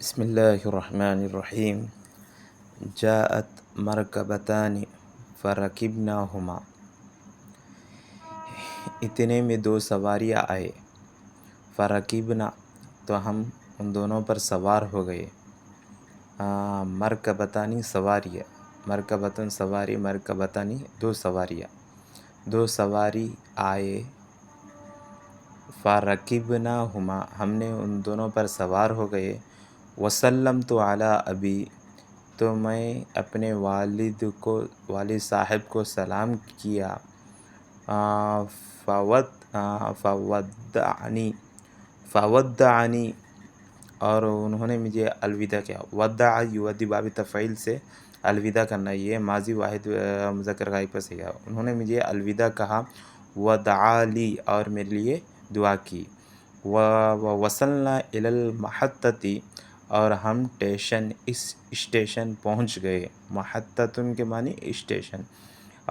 بسم الله الرحمن الرحيم. جاءت مركبتان فركبناهما. اتنے میں دو سواریاں آئے. فرکبنا تو ہم ان دونوں پر سوار ہو گئے. مرکبتانی سواریاں، مرکبتن سواری، مرکبتانی دو سواریاں، دو سواری آئے. فرکبناہما ہم نے ان دونوں پر سوار ہو گئے. وسلمت علی ابی تو میں اپنے والد صاحب کو سلام کیا. فودعنی اور انہوں نے مجھے الوداع کیا. ودع یودع باب تفعیل سے الوداع کرنا، یہ ماضی واحد مذکر غائب پر سیگا. انہوں نے مجھے الوداع کہا. ودعا لی اور میرے لیے دعا کی. وصلنا الی المحطۃ اور ہم اسٹیشن پہنچ گئے. محطۃ کے معنی اسٹیشن،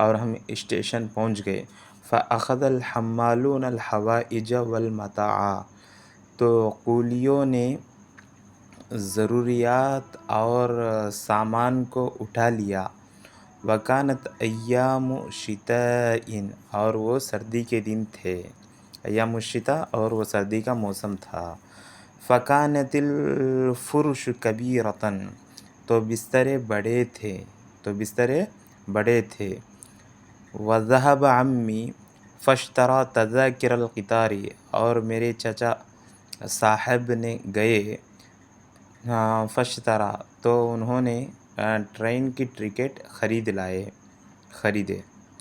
اور ہم اسٹیشن پہنچ گئے. فأخذ الحمالون الحوائج والمتاع تو کولیوں نے ضروریات اور سامان کو اٹھا لیا. وکانت ایام شتاء اور وہ سردی کے دن تھے. ایام الشتاء اور وہ سردی کا موسم تھا. فکانت الفرش کبیرۃ تو بسترے بڑے تھے، تو بسترے بڑے تھے. وذهب عمی فاشتری تذاکر القطار اور میرے چچا صاحب نے گئے. فاشتری تو انہوں نے ٹرین کی ٹکٹ خریدے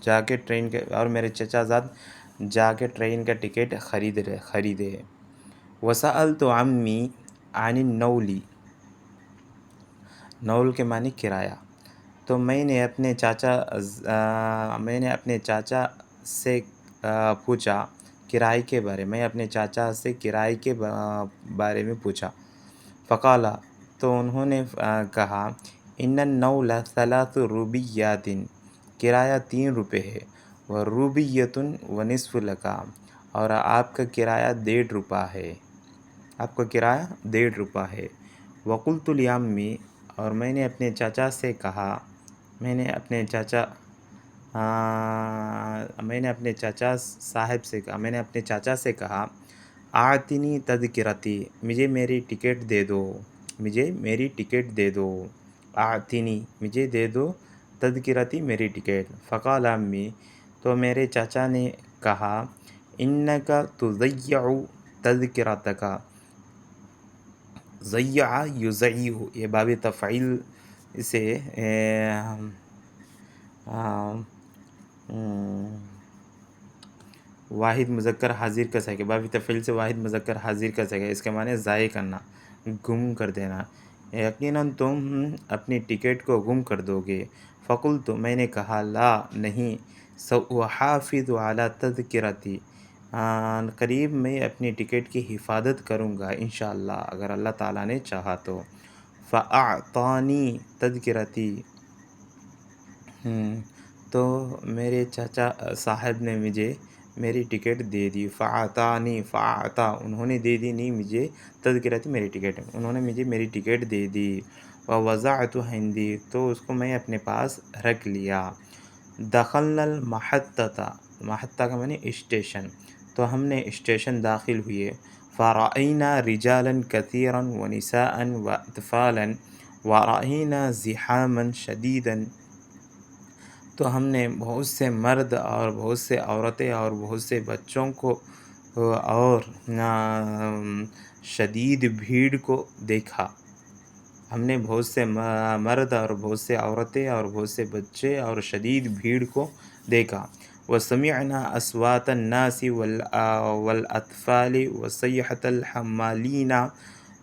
جا کے ٹرین کے، اور میرے چچا زاد جا کے ٹرین کا ٹکٹ خریدے. وسألت عمی عن النول، نول کے معنی کرایہ. تو میں نے اپنے چاچا سے پوچھا کرائے کے بارے میں، اپنے چاچا سے کرائے کے بارے میں پوچھا. فقال تو انہوں نے کہا ان النول 3 روبیات کرایہ 3 روپے ہے. وروبیۃ ونصف لک اور آپ کا کرایہ 1.5 روپیہ ہے، آپ کا کرایہ 1.5 روپیہ ہے. وقلت لعمی اور میں نے اپنے چاچا سے کہا، میں نے اپنے چاچا سے کہا اعطنی تذکرتی مجھے میری ٹکٹ دے دو، مجھے میری ٹکٹ دے دو. اعطنی مجھے دے دو، تذکرتی میری ٹکٹ. فقال عمی تو میرے چاچا نے کہا انک تضیع تذکرتک. ضیع یضیع یہ باب تفعیل سے واحد مذکر حاضر کا صحیح، باب تفعیل سے واحد مذکر حاضر کا صحیح. اس کے معنی ضائع کرنا، گم کر دینا. یقیناً تم اپنی ٹکٹ کو گم کر دو گے. فقلت میں نے کہا لا نہیں، سأحافظ علی تذکرتی قریب میں اپنی ٹکٹ کی حفاظت کروں گا انشاءاللہ اگر اللہ تعالیٰ نے چاہا تو. فاعطانی تذکرتی تو میرے چاچا صاحب نے مجھے میری ٹکٹ دے دی. فاعطانی فاعطا انہوں نے دے دی، نہیں مجھے تذکرتی میری ٹکٹ، انہوں نے مجھے میری ٹکٹ دے دی. ووضعت عندی تو اس کو میں اپنے پاس رکھ لیا. دخلنا المحطۃ، محطہ کا معنی اسٹیشن. تو ہم نے اسٹیشن داخل ہوئے. فرأینا رجالا کثیرا ونساء واطفالا ورأینا زحاما شدیدا تو ہم نے بہت سے مرد اور بہت سے عورتیں اور بہت سے بچوں کو اور شدید بھیڑ کو دیکھا. ہم نے بہت سے مرد اور بہت سے عورتیں اور بہت سے بچے اور شدید بھیڑ کو دیکھا. وسمعنا اصوات الناس والاطفال وصیحة الحمالین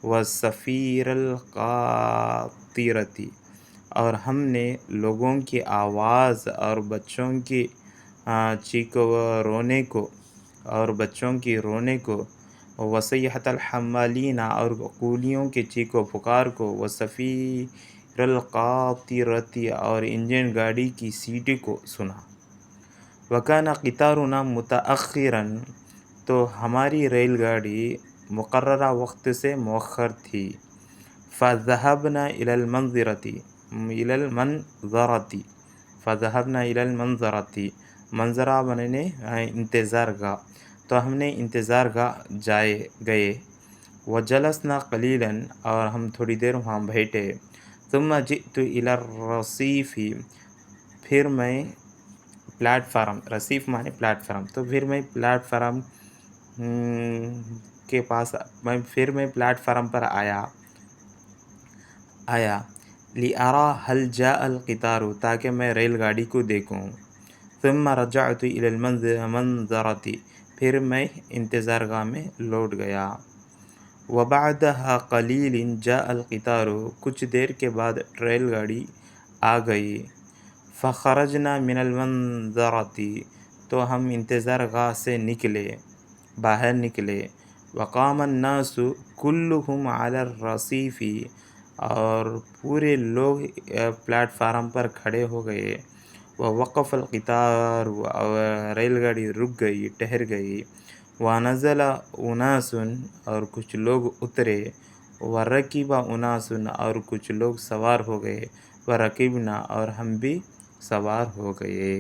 وصفیر القاطرة اور ہم نے لوگوں کی آواز اور بچوں کی رونے کو وصیحة الحمالین اور کولیوں کی چیخ و پکار کو وصفیر القاطرة اور انجن گاڑی کی سیٹی کو سنا. وکان قطارنا متأخرا تو ہماری ریل گاڑی مقررہ وقت سے مؤخر تھی. فذهبنا إلى المنظرة فذهبنا إلى المنظرة منظرہ بننے انتظار گاہ، تو ہم نے انتظار گاہ گئے، وجلسنا قلیلا اور ہم تھوڑی دیر وہاں بیٹھے، ثم جئت إلى الرصيف پھر میں پلیٹ فارم، رصیف مانے پلیٹ فارم، تو پھر میں پلیٹ فارم کے پاس میں پلیٹ فارم پر آیا لِأَرَى هل جاء القطار تاکہ میں ریل گاڑی کو دیکھوں، ثم رجعت إلى المنظرة پھر میں انتظار گاہ میں لوٹ گیا، وبعدها قلیل جاء القطار کچھ دیر کے بعد ریل گاڑی آ گئی، فخرجنا من المنظرة تو ہم انتظار گاہ سے باہر نکلے، وقام الناس كلهم على الرصيف اور پورے لوگ پلیٹ فارم پر کھڑے ہو گئے، ووقف القطار اور ریل گاڑی رک گئی، ٹھہر گئی، ونزل اناس اور کچھ لوگ اترے، ورکب اناس اور کچھ لوگ سوار ہو گئے، ورکبنا اور ہم بھی سوار ہو گئے۔